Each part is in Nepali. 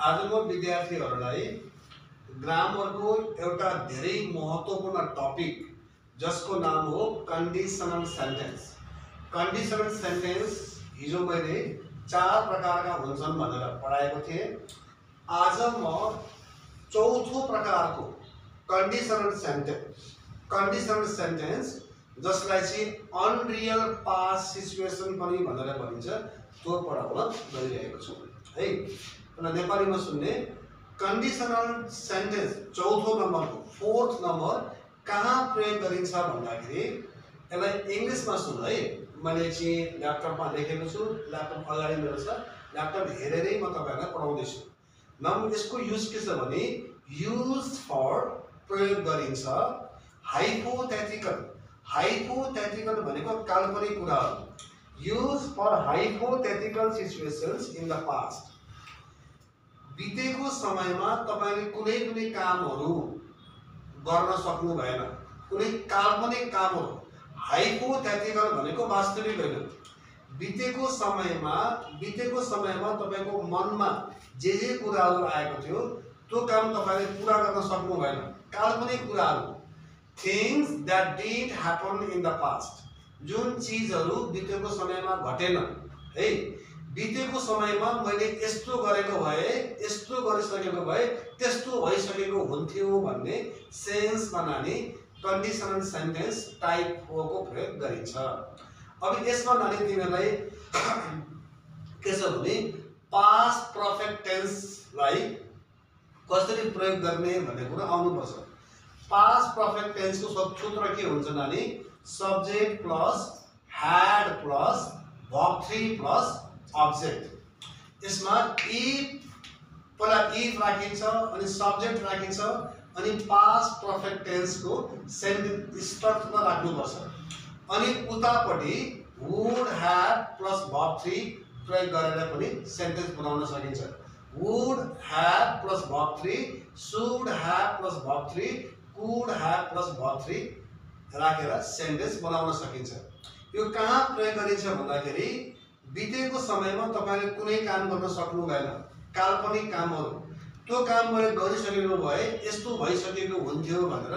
आजको विद्यार्थीहरूलाई ग्रामरको एउटा धेरै महत्त्वपूर्ण टपिक जसको नाम हो कन्डिसनल सेन्टेन्स। कन्डिसनल सेन्टेन्स हिजो मैले 4 प्रकारका हुन्छन् भनेर पढाएको थिएँ। आज म चौथो प्रकारको कन्डिसनल सेन्टेन्स जसलाई चाहिँ अनरियल पास्ट सिचुएसन पनि भनेर भनिन्छ त्यो पढाउन गइरहेको छु है। र नेपालीमा सुन्ने कन्डिसनल सेन्टेन्स चौथो नम्बरको फोर्थ नम्बर कहाँ प्रयोग गरिन्छ भन्दाखेरि यसलाई इंग्लिशमा सुन है। मैले चाहिँ ल्यापटपमा लेखेको छु, ल्यापटप अगाडि मेरो छ, ल्यापटप हेरेरै म तपाईहरुलाई पढाउँदैछु। नम्बर यसको युज के छ भने युज फर प्रयोग गरिन्छ हाइपोथेटिकल। हाइपोथेटिकल भनेको काल्पनिक कुराहरु। Use for hypothetical situations in the past. बितेको समयमा तपाईले कुनै कामहरु गर्न सक्नु भएन, कुनै काल्पनिक कामहरु। हाइपोथेटिकल भनेको वास्तविक होइन। बितेको समयमा तपाईको मनमा जे कुराहरु आएको थियो त्यो काम तपाईले पूरा गर्न सक्नु भएन, काल्पनिक कुराहरु। Things that did happen in the past. जुन चीजहरु बितेको समयमा घटेन है। बितेको समयमा मैले यस्तो गरेको भए, यस्तो गरिसकेको भए, त्यस्तो भइसकेको हुन्थ्यो भन्ने सेन्स बनाने कन्डिसनल सेन्टेन्स टाइप 4 को प्रयोग गरिन्छ। अब यसमा नानी तिमीलाई के छ भने पास्ट परफेक्ट टेन्स लाई कसरी प्रयोग गर्ने भन्ने कुरा आउनु पर्छ। पास्ट परफेक्ट टेन्स को सूत्र के हुन्छ नानी? Subject plus had plus verb 3 plus object. यसमा पहिला इफ राखिन्छ अनि सब्जेक्ट राखिन्छ अनि पास्ट परफेक्ट टेन्स को सेन्टेन्स स्ट्रक्चर राख्नु पर्छ। अनि उतापटि would have प्लस verb 3 प्रयोग गरेर पनि सेन्टेन्स बनाउन सकिन्छ। would have plus verb 3, should have plus verb 3, could have plus verb 3 राखेर सेन्टेन्स बनाउन सकिन्छ। यो कहाँ प्रयोग गरिन्छ भन्दाखेरि बितेको समयमा तपाईले कुनै काम गर्न सक्नु भएन, काल्पनिक कामहरु। त्यो काम मैले गरिसकेको भए यस्तो भइसकेको हुन्थ्यो भनेर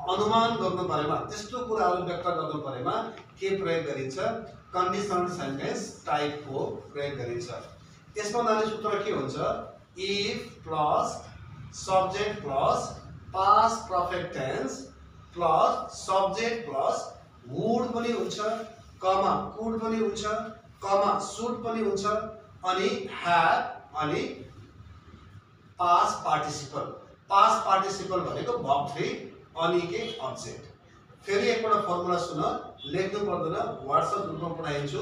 अनुमान गर्नु परेमा, त्यस्तो कुराहरु व्यक्त गर्नु परेमा के प्रयोग गरिन्छ? कन्डिसनल सेन्टेन्स टाइप 4 प्रयोग गरिन्छ। यसमा नानी सूत्र के हुन्छ? If plus subject plus past perfect tense plus subject plus would पनि हुन्छ, कमा कुड पनि हुन्छ, कमा शुड पनि हुन्छ, अनि ह्याभ अनि पास्ट पार्टिसिपल। पास्ट पार्टिसिपल भनेको verb 3 अनि के ऑब्जेक्ट। फेरि एकपल्ट फर्मुला सुन, लेख्नु पर्दैन, व्हाट्सएप ग्रुपमा पठाइदिन्छु।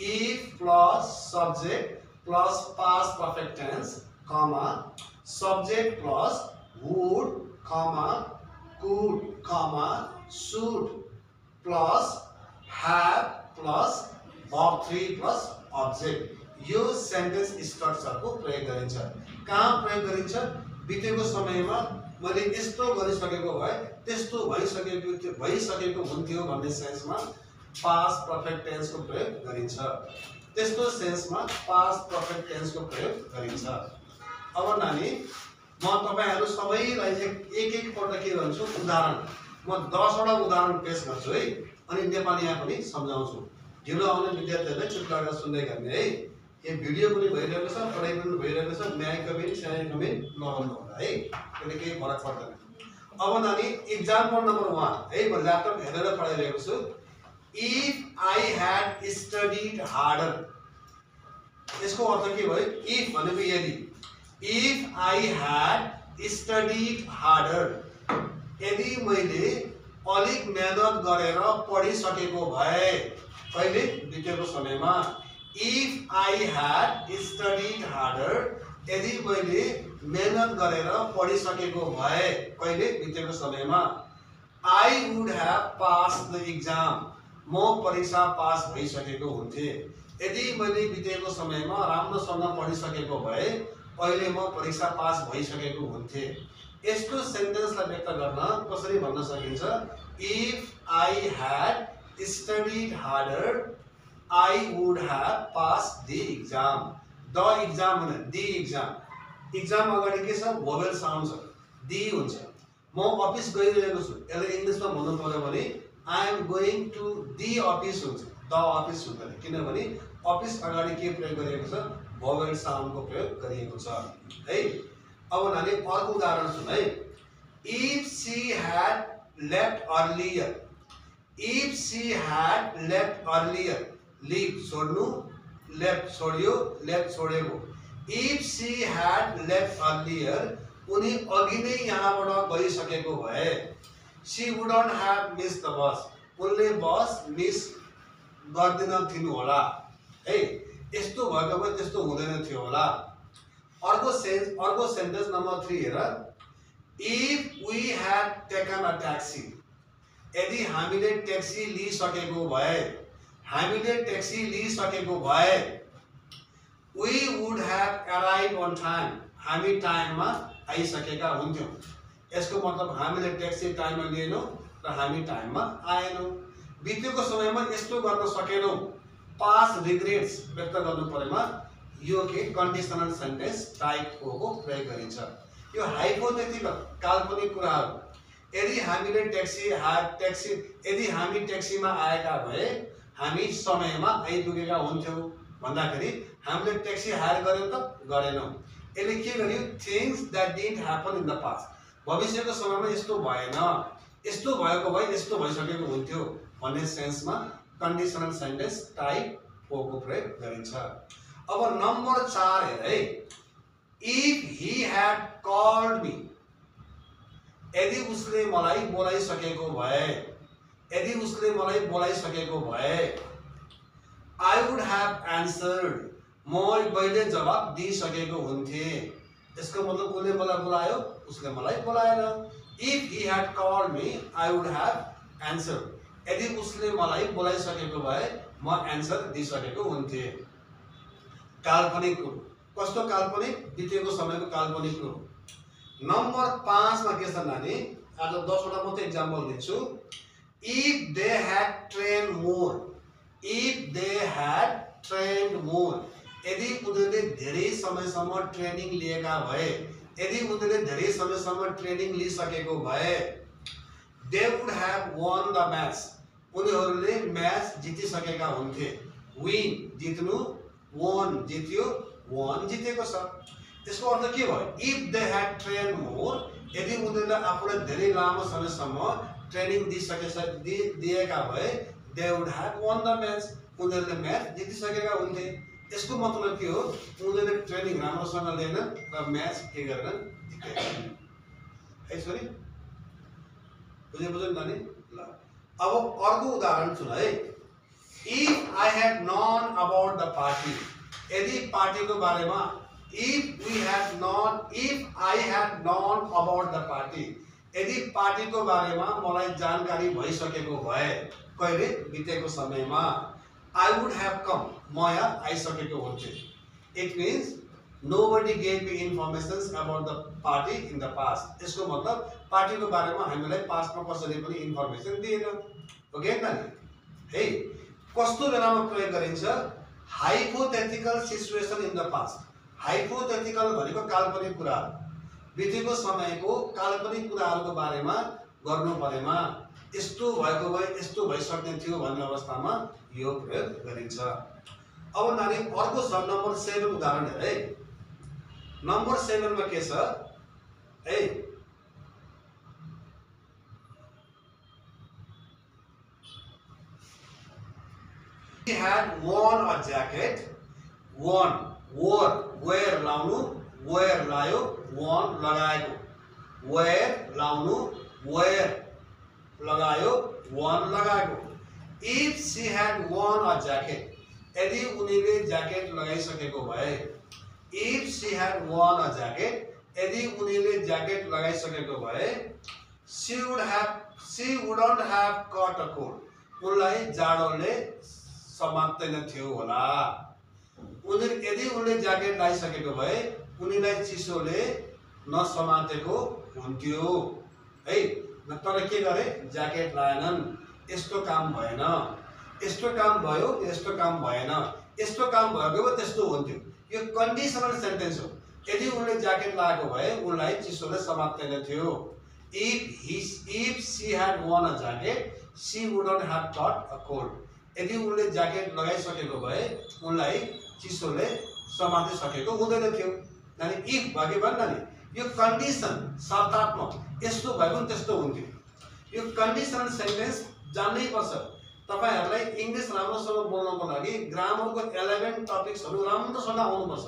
If plus subject plus past perfect tense comma subject plus would comma could comma should plus have plus verb 3 plus object. यो सेन्टेन्स स्ट्रक्चर को प्रयोग गरिन्छ। कहाँ प्रयोग गरिन्छ? बितेको समयमा मैले यस्तो गरिसकेको भए त्यस्तो भइसकेको हुन्थ्यो भन्ने सेन्समा पास्ट परफेक्ट टेन्स को प्रयोग गरिन्छ। त्यस्तो सेन्समा पास्ट परफेक्ट टेन्स को प्रयोग गरिन्छ। अब नानी म तपाईहरु सबैलाई एक पल्ट के गर्छु? उदाहरण। म 10 वटा उदाहरण पेश गर्छु है, अनि नेपालीमा पनि सम्झाउँछु। ढिलो आउने विद्यार्थीहरुले चुप लागेर सुन्दै गर्ने है। यो भिडियो पनि भइरहेको छ, पढाइ पनि भइरहेको छ, न्याय कमेन्ट स्याय कमेन्ट नगर्नु होला है, त्यसले केही फरक पर्दैन। अब नानी एक्जाम्पल नम्बर 1 है, म ल्यापटप हेरेर पढाइरहेको छु। If I had studied harder. यसको अर्थ के भयो? इफ भनेको यदि। If I had studied harder, यदि मैले अलिक मेहनत गरेर पढिसकेको भए, कहिले? बितेको समयमा। If I had studied harder, यदि मैले मेहनत गरेर पढिसकेको भए, कहिले? बितेको समयमा। I would have passed the exam, म परीक्षा पास भइसकेको हुन्थे। यदि मैले बितेको समयमा राम्रोसँग पढिसकेको भए अहिले म परीक्षा पास भइसकेको हुन्थे। यस्तो सेन्टेन्सलाई व्यक्त गर्न कसरी भन्न सकिन्छ? If I had studied harder I would have passed the exam. The exam, the exam. Exam अगाडि के छ भोवेल साउन्ड छ दी हुन्छ म अफिस गइरहेको छु यसले इंग्लिशमा भन्नु पर्यो भने I am going to the office हुन्छ द अफिस हुँदैन किनभने अफिस अगाडि के प्रयोग गरिएको छ भोवेल साउन्डको प्रयोग गरिएको छ है। अब नानी अर्को उदाहरण सुन है if she had left earlier if she had left earlier leave छोड्नु लेफ्ट छोड्यो लेफ्ट छोडेको if she had left earlier उनी अघि नै यहाँबाट गइसकेको भए she wouldn't have miss the bus उनले बस मिस गर्दैन थिइन् होला है यस्तो भएको भए त्यस्तो हुँदैन थियो होला। अर्को सेन्टेन्स नम्बर 3 हेर if we had taken a taxi यदि हामीले ट्याक्सी लिइसकेको भए हामीले ट्याक्सी लिइसकेको भए we would have arrive on time हामी टाइममा आइसकेका हुन्थ्यौं। यसको मतलब हामीले ट्याक्सी टाइममा लिएनौं र हामी टाइममा आएनौं। बितेको समयमा यस्तो गर्न सकेनौं पास्ट रिग्रेट्स व्यक्त गर्नु परेमा यो के कन्डिसनल सेन्टेन्स टाइप को प्रयोग गरिन्छ। यो हाइपोथेटिकल काल्पनिक कुराहरु यदि हामीले यदि हामी ट्याक्सीमा आएका भए हामी समयमा आइपुगेका हुन्थ्यौं भन्दाखेरि हामीले ट्याक्सी हायर गर्यौं त गरेनौं। यसले के गर्यो things that didn't happen in the past भविष्यको समयमा यस्तो भएन यस्तो भएको भए यस्तो भइसकेको हुन्थ्यो भन्ने सेन्समा कन्डिसनल सेन्टेन्स टाइप को प्रयोग गरिन्छ। अब नम्बर 4 हेर है if he had called me यदि उसले मलाई बोलाइसकेको भए आई वुड ह्याभ एन्सर्ड म पहिले जवाब दिइसकेको हुन्थे। यसको मतलब उसले मलाई बोलायो उसले मलाई बोलाएन। If he had called me I would have answered यदि उसले मलाई बोलाइसकेको भए म एन्सर दिइसकेको हुन्थे। काल्पनिक कुरो कस्तो काल्पनिक बितेको समयको काल्पनिक कुरो। नम्बर 5 मा के छ नानी आज 10 वटा मात्रै एक्जाम्पल दिन्छु। If they had train more यदि उनीहरूले धेरै समयसम्म ट्रेनिङ लिएका भए यदि उनीहरूले धेरै समयसम्म ट्रेनिङ लिइसकेको भए they would have one the match उनीहरूले म्याच जितिसकेका हुन्थे। विन जित्नु वन जित्यो वन जितेको छ। त्यसको अर्थ के भयो if they had train more यदि उनीहरूले आफूलाई धेरै लामो समयसम्म ट्रेनिङ दिएका भए they would have one the match उनीहरूले म्याच जितिसकेका हुन्थे। यसको मतलब के हो उनीहरूले ट्रेनिङ राम्रोसँग लिएन र म्याच के गरेन जितेका है छोरी बुझ्यो नानी ल। अब अर्को उदाहरण सुन है if I had known about the party यदि पार्टीको बारेमा if I had known about the party यदि पार्टीको बारेमा मलाई जानकारी भइसकेको भए कहिले बितेको समयमा I would have come म यहाँ आइसकेको हुन्थे। It means nobody gave me information about the party in the past यसको मतलब पार्टीको बारेमा हामीलाई पास्टमा कसैले पनि इन्फर्मेसन दिएन। ओके नानी है कस्तो बेलामा प्रयोग गरिन्छ hypothetical situation in the past. Hypothetical भनेको काल्पनिक कुरा बितेको समयको काल्पनिक कुराहरुको बारेमा गर्नु परेमा यस्तो भएको भए यस्तो भइसक्ने थियो भन्ने अवस्थामा यो प्रयोग गरिन्छ। अब नानी अर्को छ नम्बर 7 उदाहरण हेर है। नम्बर 7 मा के छ है he had worn a jacket wear लाउनु wear लायो worn लगाएको wear लाउनु wear लगायो worn लगाएको। If she had worn a jacket यदि उनीले ज्याकेट लगाइसकेको भए if she had worn a jacket यदि उनीले ज्याकेट लगाइसकेको भए she wouldn't have caught a cold उनलाई जाडोले समात्दैन थियो होला। यदि उनले ज्याकेट लगाइसकेको भए उनीलाई चिसोले नसमातेको हुन्थ्यो है। तर के गरे ज्याकेट लाएनन् यस्तो काम भएन यस्तो काम भयो यस्तो काम भएन यस्तो काम भएको भए त्यस्तो हुन्थ्यो। यो कन्डिसनल सेन्टेन्स हो यदि उनले ज्याकेट लगाएको भए उनलाई चिसोले समात्दैन थियो। If she had worn a jacket, she wouldn't have caught a cold. यदि उनले ज्याकेट लगाइसकेको भए उनलाई चिसोले समात्न सकेको हुँदैन थियो। यानी इफ भागे भन्न नि यो कन्डिसन शर्तात्मक यस्तो भए पनि त्यस्तो हुन्थ्यो। यो कन्डिसनल सेन्टेन्स जान्नै पर्छ। तपाईहरुलाई इंग्लिश राम्रोसँग बोल्नको लागि ग्रामरको 11 टपिक्सहरु राम्रोसँग आउनु पर्छ।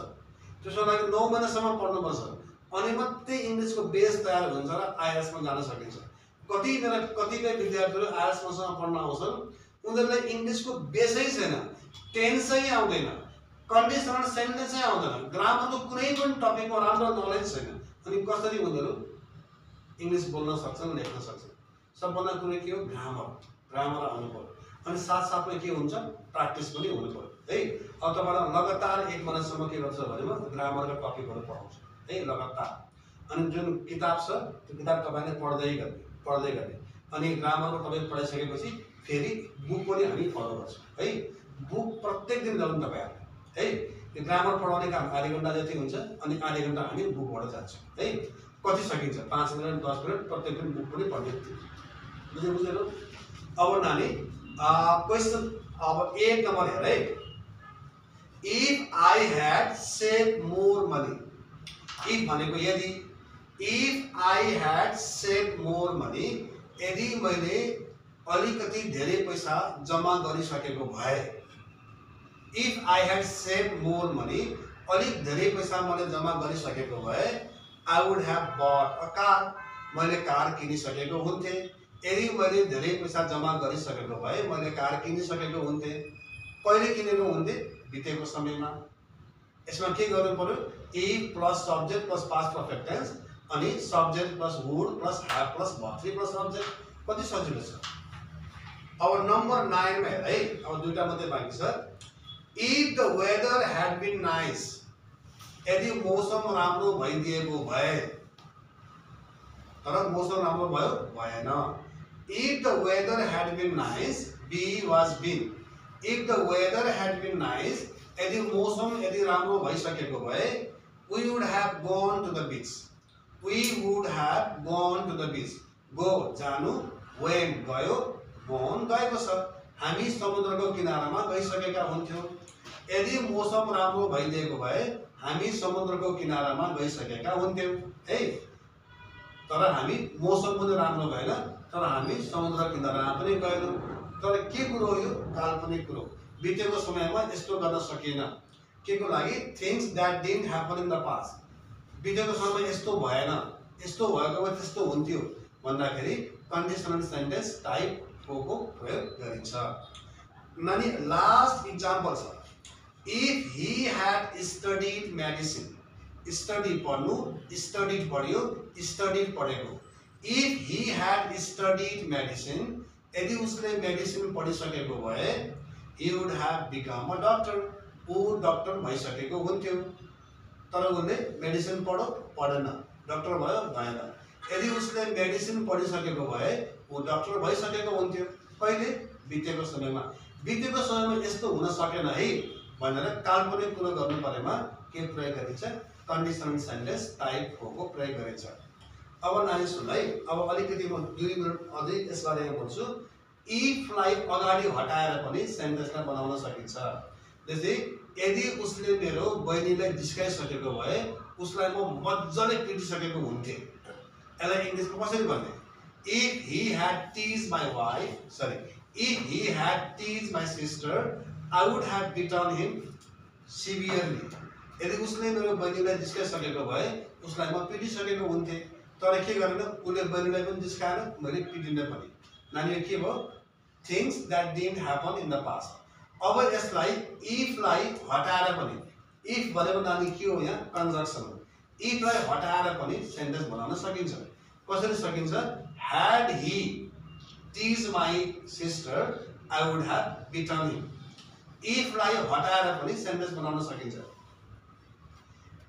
त्यसको लागि 9 महिनासम्म पढ्नु पर्छ। अनि मात्रै इंग्लिशको बेस तयार हुन्छ र आईएलटीएस मा जान सकिन्छ। कतिपय विद्यार्थीहरु आईएलटीएस मासँग पढ्न आउँछन् उनीहरुलाई इंग्लिशको बेसै छैन, टेन्सै आउँदैन, कन्डिसनल सेन्टेन्सै आउँदैन, ग्रामरको कुनै पनि टपिकमा राम्रो नलेज छैन। अनि कसरी उनीहरु इंग्लिश बोल्न सक्छन्, लेख्न सक्छन्? सबभन्दा कुरो के हो? ग्रामर आउनु पर्यो। अनि साथसाथमै के हुन्छ? प्र्याक्टिस पनि हुनु पर्यो है। अब तपाईलाई लगातार 1 महिनासम्म के गर्छ भनेमा ग्रामरका टपिकहरु पढाउँछ है लगातार। अनि जुन किताब छ त्यो किताब तपाईले पढ्दै गर्ने अनि ग्रामरको टपिक पढाइसकेपछि फेरि बुक पनि हामी फलो गर्छौं है। बुक प्रत्येक दिन गरौँ तपाईहरुले है। यो ग्रामर पढाउने काम आधा घण्टा जति हुन्छ अनि आधा घण्टा हामी बुकबाट जान्छौं है। कति सकिन्छ 5 मिनेट 10 मिनेट प्रत्येक दिन बुक पनि पढ्दै बुझ्नु। अब नानी क्वेशन अब 1 नम्बर हेर है। If I had save more money. If भनेको यदि, if I had save more money यदि मैले अलिकति धेरै पैसा जम्मा गरिसकेको भए। If I had save more money अलिक धेरै पैसा मैले जम्मा गरिसकेको भए I would have bought a car. मैले कार किनिसकेको हुन्थे। यदि मैले धेरै पैसा जम्मा गरिसकेको भए मैले कार किनिसकेको हुन्थे। कहिले किनेको हुन्थे? बितेको समयमा। यसमा के गर्नु पर्यो? If plus subject plus past perfect tense अनि subject plus would plus have plus verb 3 plus subject. कति सजिलो छ। अब नम्बर 9 मा हेर है। अब दुईटा मात्रै बाँकी छ। If the weather had been nice यदि मौसम राम्रो भइदिएको भए। तर मौसम राम्रो भयो भएन। If the weather had been nice, B was been. If the weather had been nice, यदि मौसम यदि राम्रो भइसकेको भए we would have gone to the beach. We would have gone to the beach. Go जानु, went गयो, gone गएको छ। हामी समुद्रको किनारामा गइसकेका हुन्थ्यौं। यदि मौसम राम्रो भइदिएको भए हामी समुद्रको किनारामा गइसकेका हुन्थ्यौं है। तर हामी मौसम पनि राम्रो भएन, तर हामी समुद्र किनारामा पनि गएनौं। तर के कुरो हो यो? काल्पनिक कुरो। बितेको समयमा यस्तो गर्न सकिएन। केको लागि? Things that didn't happen in the past. बितेको समयमा यस्तो भएन, यस्तो भएको भए त्यस्तो हुन्थ्यो भन्दाखेरि कन्डिसनल सेन्टेन्स टाइप 4 को प्रयोग गरिन्छ। नानी लास्ट एक्जाम्पल छ। If he had studied medicine. Study पढ्नु, स्टडीड पढ्यो, स्टडीड पढेको। If he had studied medicine यदि उसले मेडिसिन पढिसकेको भए he would have become a doctor. ऊ डाक्टर भइसकेको हुन्थ्यो। तर उनले मेडिसिन पढ्यो पढेन, डाक्टर भयो भएन। यदि उसले मेडिसिन पढिसकेको भए ऊ डाक्टर भइसकेको हुन्थ्यो। कहिले? बितेको समयमा। बितेको समयमा यस्तो हुन सकेन है भनेर काल्पनिक कुरा गर्नु परेमा के प्रयोग गरिन्छ? कन्डिसनल सेन्टेन्स टाइप 4 को प्रयोग गरिन्छ। अब नानी सुन है। अब अलिकति म 2 मिनेट अझै यस बारेमा भन्छु। इफ लाई अगाडि हटाएर पनि सेन्टेन्सलाई बनाउन सकिन्छ। जस्तै यदि उसले मेरो बहिनीलाई जिस्काइसकेको भए उसलाई म मज्जाले पिटिसकेको हुन्थे। यसलाई इंग्लिशमा कसरी भन्ने? If he had teased my wife, sorry, if he had teased my sister I would have beaten him severely. यदि उसले मेरो बहिनीलाई जिस्काइसकेको भए उसलाई म पिटिसकेको हुन्थे। तर के गरेन? उसले बहिनीलाई पनि जिस्काएन, मैले पिटिन पनि। नानी के भयो? Things that didn't happen in the past. अब यसलाई इफ लाई हटाएर पनि, इफ भनेको नानी के हो? यहाँ कन्जक्सन हो। इफ लाई हटाएर पनि सेन्टेन्स बनाउन सकिन्छ। कसरी सकिन्छ? had he teased my sister I would have beaten him. If लाई हटाएर पनि सेन्टेन्स बनाउन सकिन्छ।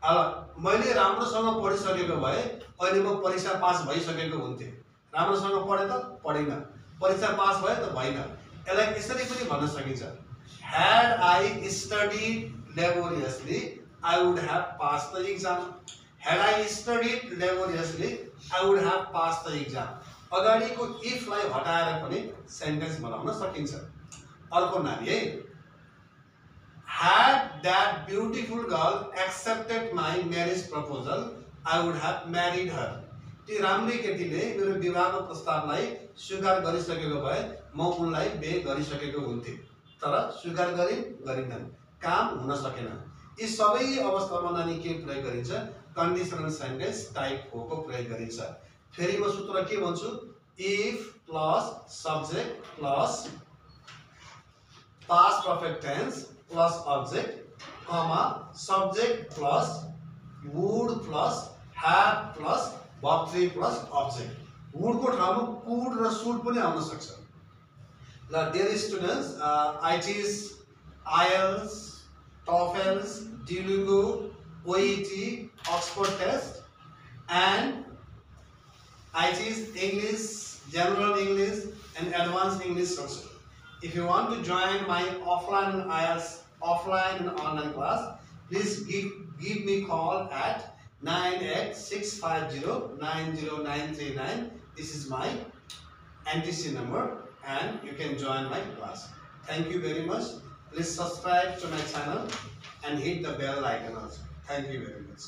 अब मैले राम्रोसँग पढिसकेको भए अहिले म परीक्षा पास भइसकेको हुन्थे। राम्रोसँग पढे त पढिन, परीक्षा पास भयो त भएन। यसलाई यसरी पनि भन्न सकिन्छ। Had I studied laboriously I would have passed the exam. Had I studied laboriously, I would have passed the exam. अगाडिको if लाई हटाएर पनि सेन्टेन्स बनाउन सकिन्छ. अर्को नानी है. Had that beautiful girl accepted my marriage proposal, I would have married her. ती राम्री केटीले मेरो विवाहको प्रस्तावलाई स्वीकार गरिसकेको भए म उनलाई बिहे गरिसकेको हुन्थे. तर स्वीकार गरिनन्, काम हुन सकेन. यी सबै अवस्थामा नानी के प्रयोग गरिन्छ? कन्डिसनल सेन्टेन्स टाइप हो को प्रयोग गरिन्छ. फेरि म सूत्र के भन्छु? if plus subject plus past perfect tense plus object comma subject plus would plus have plus verb 3 plus object. would को ठाउँमा could र should पनि आउन सक्छ. ल dear students, I teach IELTS, TOEFL, Duolingo, OET, Oxford test, and I teach English, general English and advanced English also. If you want to join my offline IELTS, offline and online class, please give me call at 9865090939. This is my NTC number and you can join my class. Thank you very much. Please subscribe to my channel and hit the bell icon also. Thank you very much.